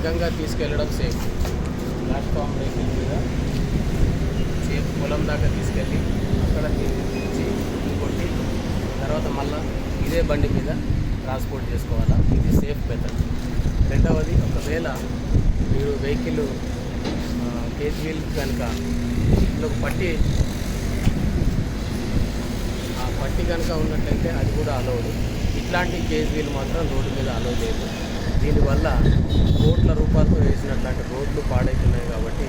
రకంగా తీసుకెళ్ళడం safe. Platform vehicle మీద సేఫ్ పొలం దాకా తీసుకెళ్ళి అక్కడ నుంచి కొట్టి తర్వాత మళ్ళీ ఇదే బండి మీద ట్రాన్స్పోర్ట్ చేసుకోవాలా. ఇది సేఫ్ మెథడ్. రెండవది, ఒకవేళ మీరు వెహికల్ కేజ్ వీల్ కనుక ఇందులో పట్టి కనుక ఉన్నట్లయితే అది కూడా అలౌడ్. ఇట్లాంటి కేజ్ వీల్ మాత్రం రోడ్డు మీద అలౌ లేదు. దీనివల్ల కోట్ల రూపాయలతో వేసినట్లాంటి రోడ్లు పాడవుతున్నాయి. కాబట్టి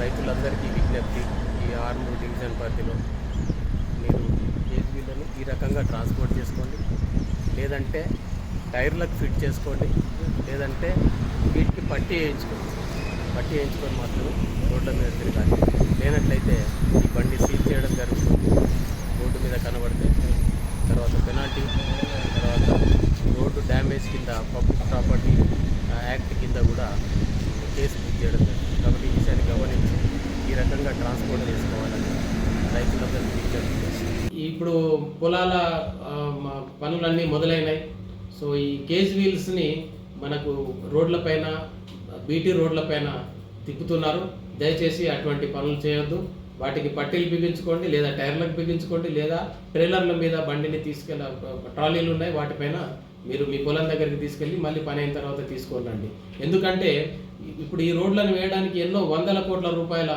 రైతులందరికీ విజ్ఞప్తి, ఈ ఆర్మూర్ డివిజన్ పరిధిలో మీరు కేజ్ వీళ్ళని ఈ రకంగా ట్రాన్స్పోర్ట్ చేసుకోండి, లేదంటే టైర్లకు ఫిట్ చేసుకోండి, లేదంటే వీటికి పట్టి వేయించుకొని మాత్రం రోడ్ల మీద తిరగాలి. లేనట్లయితే ఈ బండి సీజ్ చేయడం జరుగుతుంది. రోడ్డు మీద కనబడితే తర్వాత పెనాల్టీ, తర్వాత రోడ్డు డ్యామేజ్ కింద పబ్లిక్ ప్రాపర్టీ యాక్ట్ కింద కూడా కేసు బుక్ చేయడం జరుగుతుంది. కాబట్టి ఈ విషయాన్ని గమనించి ఈ రకంగా ట్రాన్స్పోర్ట్ చేసుకోవాలని రైతులందరికీ విజ్ఞప్తి చేస్తుంది. ఇప్పుడు పొలాల పనులన్నీ మొదలైనాయి. సో ఈ కేజ్ వీల్స్ని మనకు రోడ్లపైన, బీటీ రోడ్లపైన తిప్పుతున్నారు. దయచేసి అటువంటి పనులు చేయొద్దు. వాటికి పట్టీలు బిగించుకోండి, లేదా టైర్లకు బిగించుకోండి, లేదా ట్రైలర్ల మీద బండిని ట్రాలీలు ఉన్నాయి, వాటిపైన మీరు మీ పొలం దగ్గరికి తీసుకెళ్ళి మళ్ళీ పని అయిన తర్వాత తీసుకోండి. ఎందుకంటే ఇప్పుడు ఈ రోడ్లను వేయడానికి ఎన్నో వందల కోట్ల రూపాయల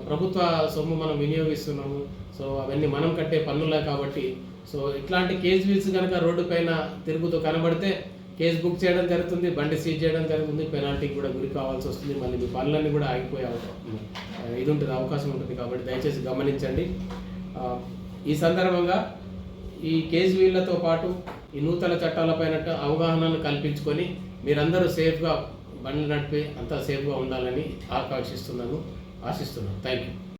ప్రభుత్వ సొమ్ము మనం వినియోగిస్తున్నాము. సో అవన్నీ మనం కట్టే పన్నులే. కాబట్టి సో ఇట్లాంటి కేజ్ వీల్స్ కనుక రోడ్డు పైన తిరుగుతూ కనబడితే కేసు బుక్ చేయడం జరుగుతుంది, బండి సీజ్ చేయడం జరుగుతుంది, పెనాల్టీకి కూడా గురి కావాల్సి వస్తుంది. మళ్ళీ మీ పనులన్నీ కూడా ఆగిపోయే ఇది ఉంటుంది, అవకాశం ఉంటుంది. కాబట్టి దయచేసి గమనించండి. ఈ సందర్భంగా ఈ కేజ్ వీళ్ళతో పాటు ఈ నూతన చట్టాలపైన అవగాహనను కల్పించుకొని మీరందరూ సేఫ్గా బండ్లు నడిపి అంతా సేఫ్గా ఉండాలని ఆశిస్తున్నాను. Thank you.